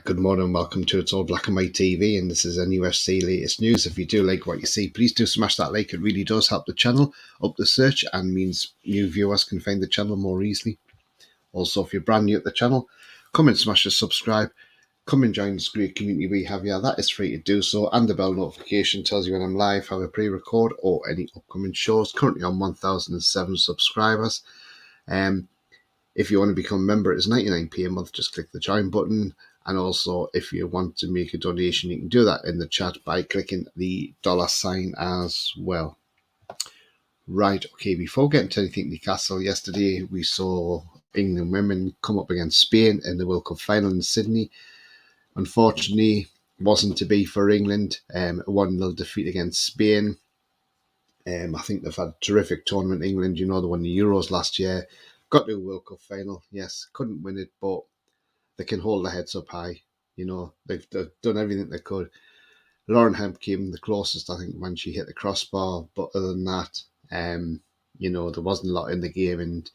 Good morning, welcome to It's All Black and White TV, and this is NUFC latest news. If you do like what you see, please do smash that like. It really does help the channel up the search and means new viewers can find the channel more easily. Also, if you're brand new at the channel, come and smash the subscribe. Come and join this great community we have here. That is free to do so, and the bell notification tells you when I'm live, have a pre-record or any upcoming shows. Currently on 1,007 subscribers. If you want to become a member, it's 99p a month. Just click the join button. And also, if you want to make a donation, you can do that in the chat by clicking the $sign as well. Right, okay, before getting to anything Newcastle, yesterday we saw England women come up against Spain in the World Cup final in Sydney. Unfortunately, wasn't to be for England. A 1-0 defeat against Spain. I think they've had a terrific tournament, England. You know, they won the Euros last year. Got to a World Cup final, yes. Couldn't win it, but they can hold their heads up high. You know, they've done everything they could. Lauren Hemp came the closest, I think, when she hit the crossbar. But other than that, you know, there wasn't a lot in the game. And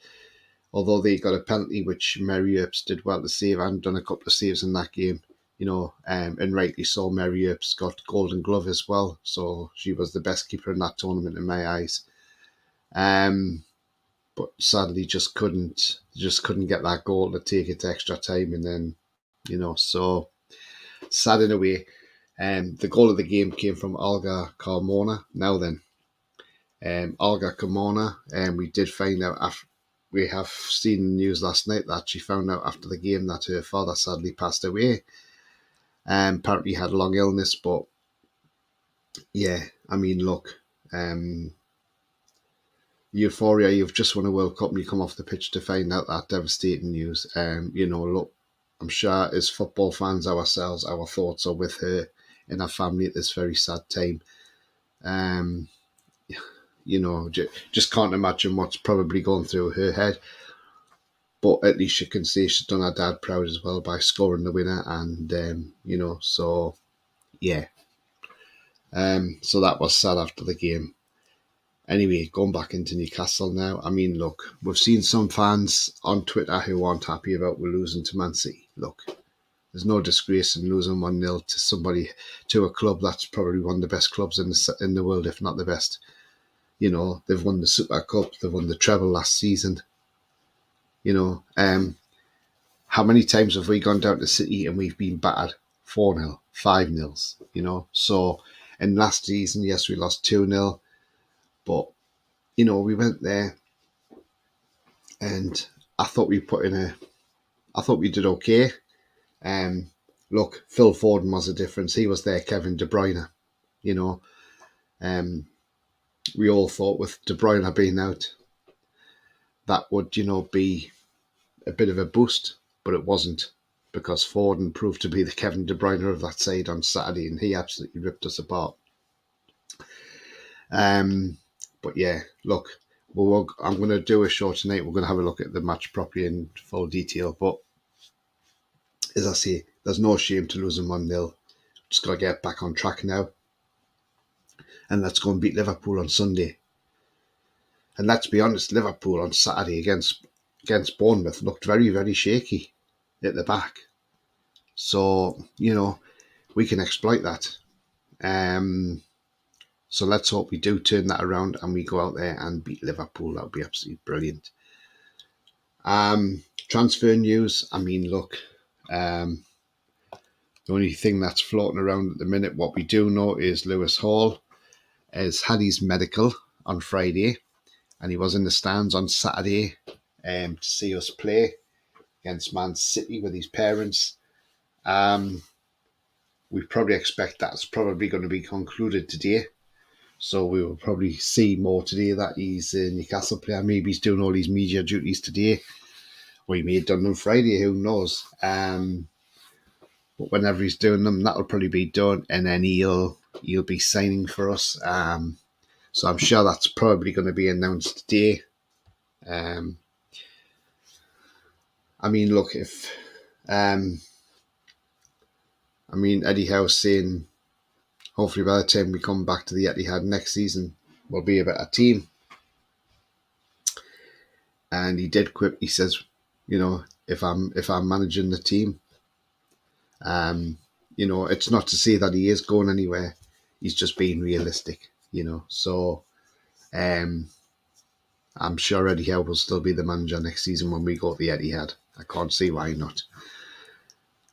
although they got a penalty, which Mary Earps did well to save and done a couple of saves in that game, you know, and rightly so, Mary Earps got Golden Glove as well. So she was the best keeper in that tournament in my eyes. But sadly just couldn't get that goal to take it to extra time, and then, you know, so sad in a way. The goal of the game came from Olga Carmona. Now then, Olga Carmona, we did find out after we have seen the news last night that she found out after the game that her father sadly passed away. Apparently had a long illness, but yeah, I mean, look, euphoria, you've just won a World Cup and you come off the pitch to find out that devastating news. You know, look, I'm sure as football fans ourselves, our thoughts are with her and her family at this very sad time. You know, just can't imagine what's probably going through her head. But at least you can say she's done her dad proud as well by scoring the winner. And, you know, so, yeah. So that was sad after the game. Anyway, going back into Newcastle now. I mean, look, we've seen some fans on Twitter who aren't happy about we're losing to Man City. Look, there's no disgrace in losing 1-0 to a club that's probably one of the best clubs in the world, if not the best. You know, they've won the Super Cup, they've won the treble last season. You know, how many times have we gone down to City and we've been battered 4-0, 5-0, you know? So, in last season, yes, we lost 2-0. But, you know, we went there and I thought we did okay. Look, Phil Foden was a difference. He was there, Kevin De Bruyne, you know. We all thought with De Bruyne being out, that would, you know, be a bit of a boost, but it wasn't, because Foden proved to be the Kevin De Bruyne of that side on Saturday and he absolutely ripped us apart. But yeah, look, I'm going to do a show tonight. We're going to have a look at the match properly in full detail. But as I say, there's no shame to losing 1-0. Just got to get back on track now. And let's go and beat Liverpool on Sunday. And let's be honest, Liverpool on Saturday against Bournemouth looked very, very shaky at the back. So, you know, we can exploit that. So let's hope we do turn that around and we go out there and beat Liverpool. That would be absolutely brilliant. Transfer news. I mean, look, the only thing that's floating around at the minute, what we do know is Lewis Hall has had his medical on Friday and he was in the stands on Saturday to see us play against Man City with his parents. We probably expect that's probably going to be concluded today. So we will probably see more today that he's a Newcastle player. Maybe he's doing all his media duties today. Or he may have done them Friday, who knows. But whenever he's doing them, that'll probably be done. And then he'll be signing for us. So I'm sure that's probably going to be announced today. I mean, look, if... Eddie Howe's saying... Hopefully by the time we come back to the Etihad next season, we'll be a better team. And he did quip. He says, you know, if I'm managing the team, It's not to say that he is going anywhere. He's just being realistic, So I'm sure Eddie Howe will still be the manager next season when we go to the Etihad. I can't see why not.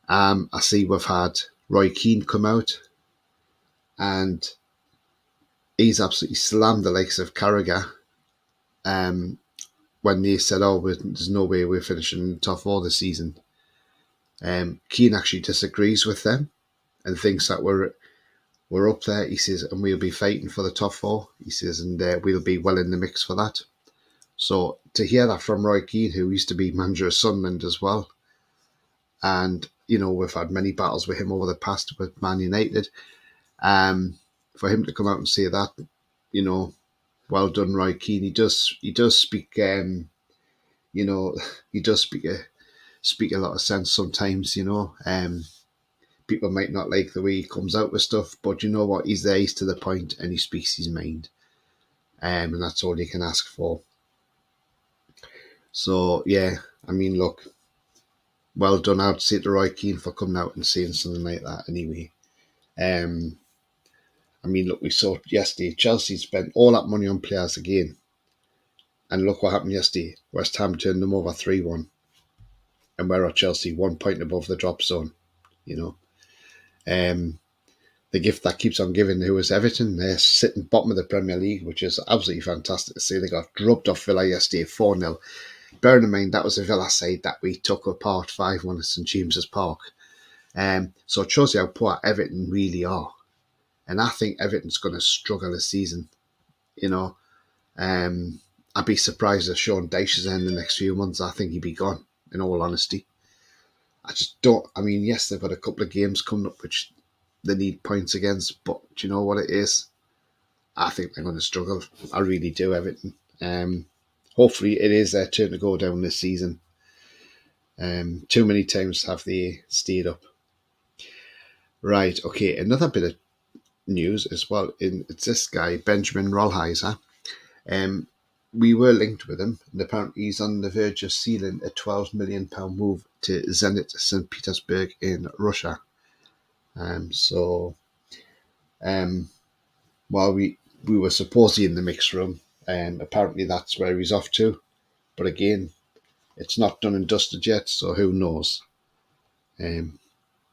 I see we've had Roy Keane come out, and he's absolutely slammed the likes of Carragher when they said, there's no way we're finishing in the top four this season. Keane actually disagrees with them and thinks that we're up there, he says, and we'll be fighting for the top four, he says, and we'll be well in the mix for that. So to hear that from Roy Keane, who used to be manager of Sunderland as well, and we've had many battles with him over the past with Man United, for him to come out and say that, well done, Roy Keane. He does speak, he does speak a lot of sense sometimes. People might not like the way he comes out with stuff, but you know what? He's there, he's to the point, and he speaks his mind. And that's all you can ask for. So, yeah, I mean, look, well done, I'd say to Roy Keane for coming out and saying something like that anyway. I mean, look, we saw yesterday, Chelsea spent all that money on players again. And look what happened yesterday. West Ham turned them over 3-1. And we're at Chelsea, 1 point above the drop zone, The gift that keeps on giving, who was Everton. They're sitting bottom of the Premier League, which is absolutely fantastic to see. They got drubbed off Villa yesterday, 4-0. Bearing in mind, that was a Villa side that we took apart 5-1 at St James's Park. So it shows you how poor Everton really are. And I think Everton's going to struggle this season. I'd be surprised if Sean Dyche is in the next few months. I think he'd be gone, in all honesty. I just don't. I mean, yes, they've got a couple of games coming up which they need points against, but do you know what it is? I think they're going to struggle. I really do, Everton. Hopefully it is their turn to go down this season. Too many times have they stayed up. Right, okay, another bit of news as well. It's this guy, Benjamin Rollheiser. We were linked with him, and apparently he's on the verge of sealing a £12 million move to Zenit St. Petersburg in Russia. While we were supposedly in the mix room, apparently that's where he's off to. But again, it's not done and dusted yet, so who knows?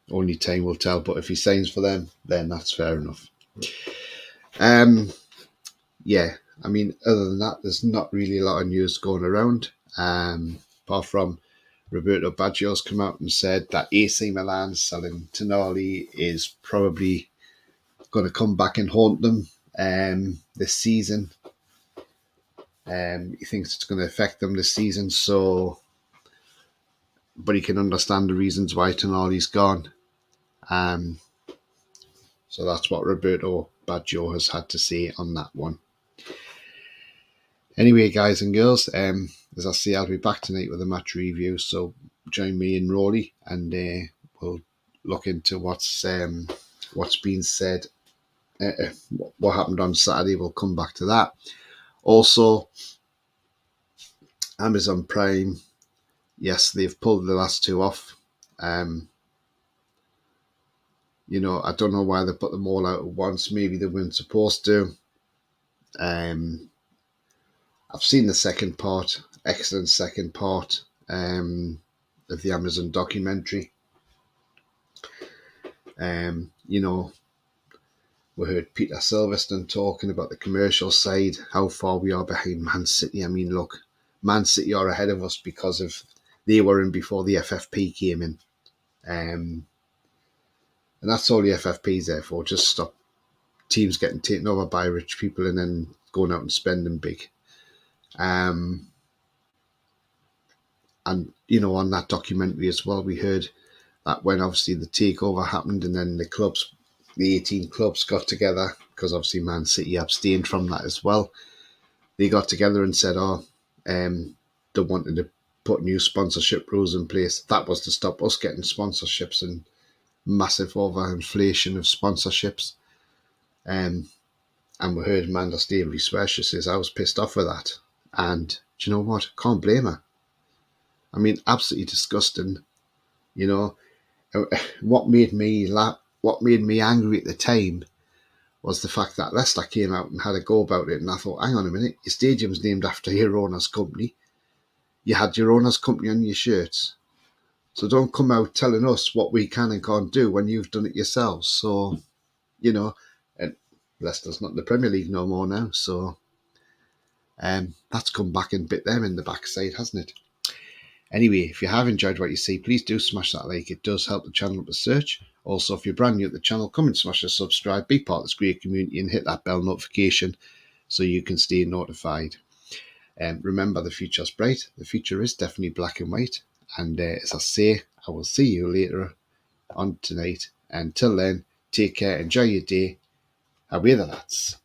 Only time will tell. But if he signs for them, then that's fair enough. Yeah, I mean, other than that, there's not really a lot of news going around. Apart from Roberto Baggio's come out and said that AC Milan selling Tonali is probably going to come back and haunt them this season. He thinks it's going to affect them this season, but he can understand the reasons why Tonali's gone. So that's what Roberto Baggio has had to say on that one. Anyway, guys and girls, as I say, I'll be back tonight with a match review, so join me and Rory, and we'll look into what's been said, what happened on Saturday. We'll come back to that. Also, Amazon Prime, yes, they've pulled the last two off. I don't know why they put them all out at once. Maybe they weren't supposed to. I've seen the second part, excellent second part of the Amazon documentary. We heard Peter Silverstone talking about the commercial side, how far we are behind Man City. I mean, look, Man City are ahead of us because of they were in before the FFP came in. And that's all the FFP is there for, just stop teams getting taken over by rich people and then going out and spending big. And, on that documentary as well, we heard that when obviously the takeover happened and then the 18 clubs got together, because obviously Man City abstained from that as well. They got together and said, they wanted to put new sponsorship rules in place. That was to stop us getting sponsorships and massive overinflation of sponsorships. And we heard Amanda Staveley swear. She says, I was pissed off with that. And do you know what? Can't blame her. I mean, absolutely disgusting. What made me laugh, what made me angry at the time was the fact that Leicester came out and had a go about it, and I thought, hang on a minute, your stadium's named after your owner's company. You had your owner's company on your shirts. So don't come out telling us what we can and can't do when you've done it yourselves. So, and Leicester's not in the Premier League no more now, so that's come back and bit them in the backside, hasn't it? Anyway, if you have enjoyed what you see, please do smash that like. It does help the channel to search. Also, if you're brand new at the channel, come and smash the subscribe, be part of this great community and hit that bell notification so you can stay notified. Remember, the future's bright. The future is definitely black and white. And as I say, I will see you later on tonight. Until then, take care, enjoy your day. Away the lads.